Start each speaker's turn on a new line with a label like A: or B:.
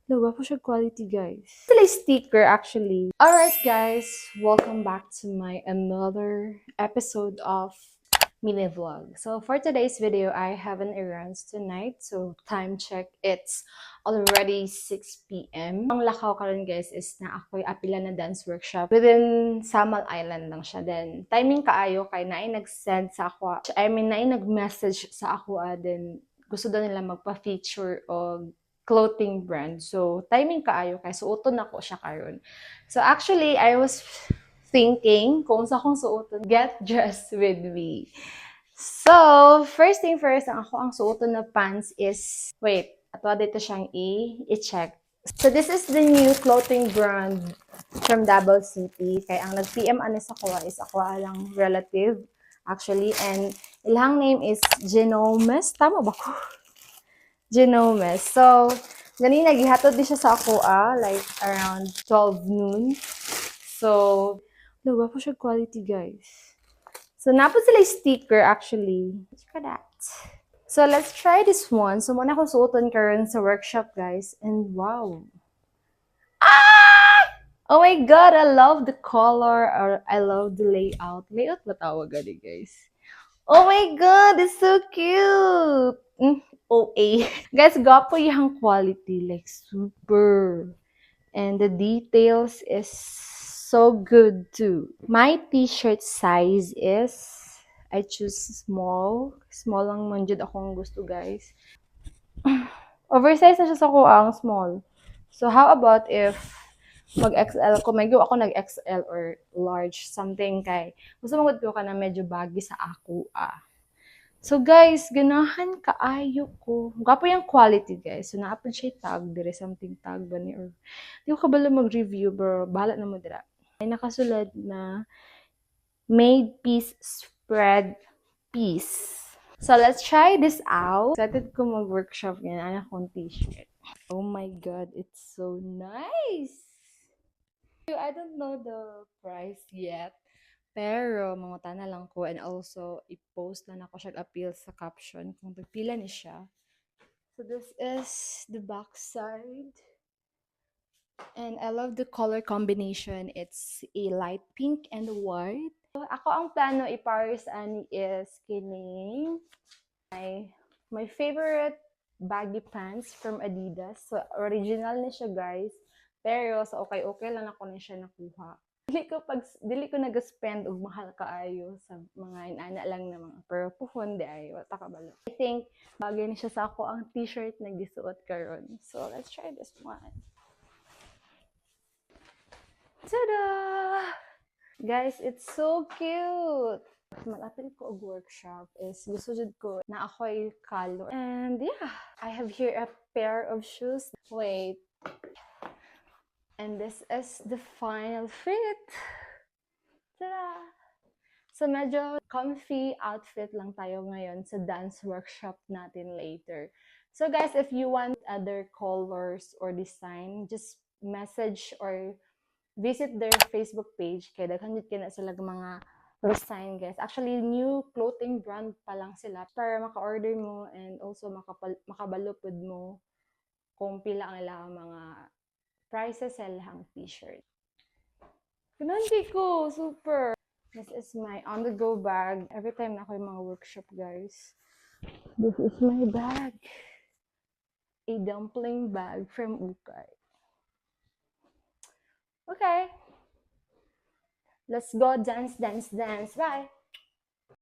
A: Lowa po siya quality, guys. Ito lang sticker, actually. Alright, guys. Welcome back to my another episode of mini vlog. So, for today's video, I have an errands tonight. So, time check, it's already 6 p.m. Ang lakaw karon guys, is na ako'y apila na dance workshop within Samal Island lang siya. Then, timing kaayo kay naay nag-send sa ako. Naay nag-message sa ako, then gusto daw nila magpa-feature o clothing brand. So, timing kaayo kay suoton ako siya karon. So, actually, I was thinking kung sa akong suoton, get dressed with me. So, first thing first, ang suoton na pants is, wait, ato dito siyang i-check. So, this is the new clothing brand from Davao City. Kaya ang nag-PM ano sa ko is ako lang relative, actually. And ilang name is Genomes. Tama ba ko? Genomes. So, ganina, gihatod din siya sa ako, like around 12 noon. So, lawa po siya quality, guys. So, napo sila sticker, actually. Look at that. So, let's try this one. So, muna ko suoton karon sa workshop, guys. And wow. Ah! Oh my God, I love the color, or I love the layout. Layout ba tawag gani, guys? Oh my God, it's so cute! OA. Guys, gapo yung quality. Like, super. And the details is so good too. My t-shirt size is, I choose small. Small lang man jud akong gusto, guys. Oversize na siya sa kuang small. So, how about if mag-XL ko, may ako nag-XL or large, something kay, gusto magod ko ka na medyo baggy sa ako, So, guys, ganahan kaayo ko. Gwapo yung quality, guys. So, na-upload siya tag, dire something tag ba ni, or di ko kabalo mag-review, bro. Bahala na mo dira. Ay nakasulad na made peace spread peace. So, let's try this out. Excited ko mag-workshop yan. Ano akong t-shirt. Oh my God, it's so nice! I don't know the price yet. Pero, manguta na lang ko. And also, i-post na ako siya appeal sa caption kung pagpila ni siya. So, this is the back side. And I love the color combination. It's a light pink and white. So, ako ang plano i-pares ani is kining my favorite baggy pants from Adidas. So, original ni siya, guys. Pero, sa okay lang ako na siya nakuha. Dili ko nag-spend og mahal kaayo sa mga inana lang na mga pero puhon di ay wata ka balo. I think bagay ni siya sa ako ang t-shirt na gisuot karon. So, let's try this one. Tada! Guys, it's so cute! Malapit ko og workshop is gusto jud ko na ako'y color. And yeah, I have here a pair of shoes. Wait. And this is the final fit. Tada! So medyo comfy outfit lang tayo ngayon sa dance workshop natin later. So guys, if you want other colors or design, just message or visit their Facebook page. Kaya daghan jud kina sila mga design, guys. Actually, new clothing brand pa lang sila para maka-order mo and also makabalupod mo kung pila ang ilang mga prices sa ilang t-shirt. Ganun ko, super! This is my on-the-go bag. Every time na ako yung mga workshop, guys. This is my bag. A dumpling bag from Ukay. Okay. Let's go dance, dance, dance. Bye!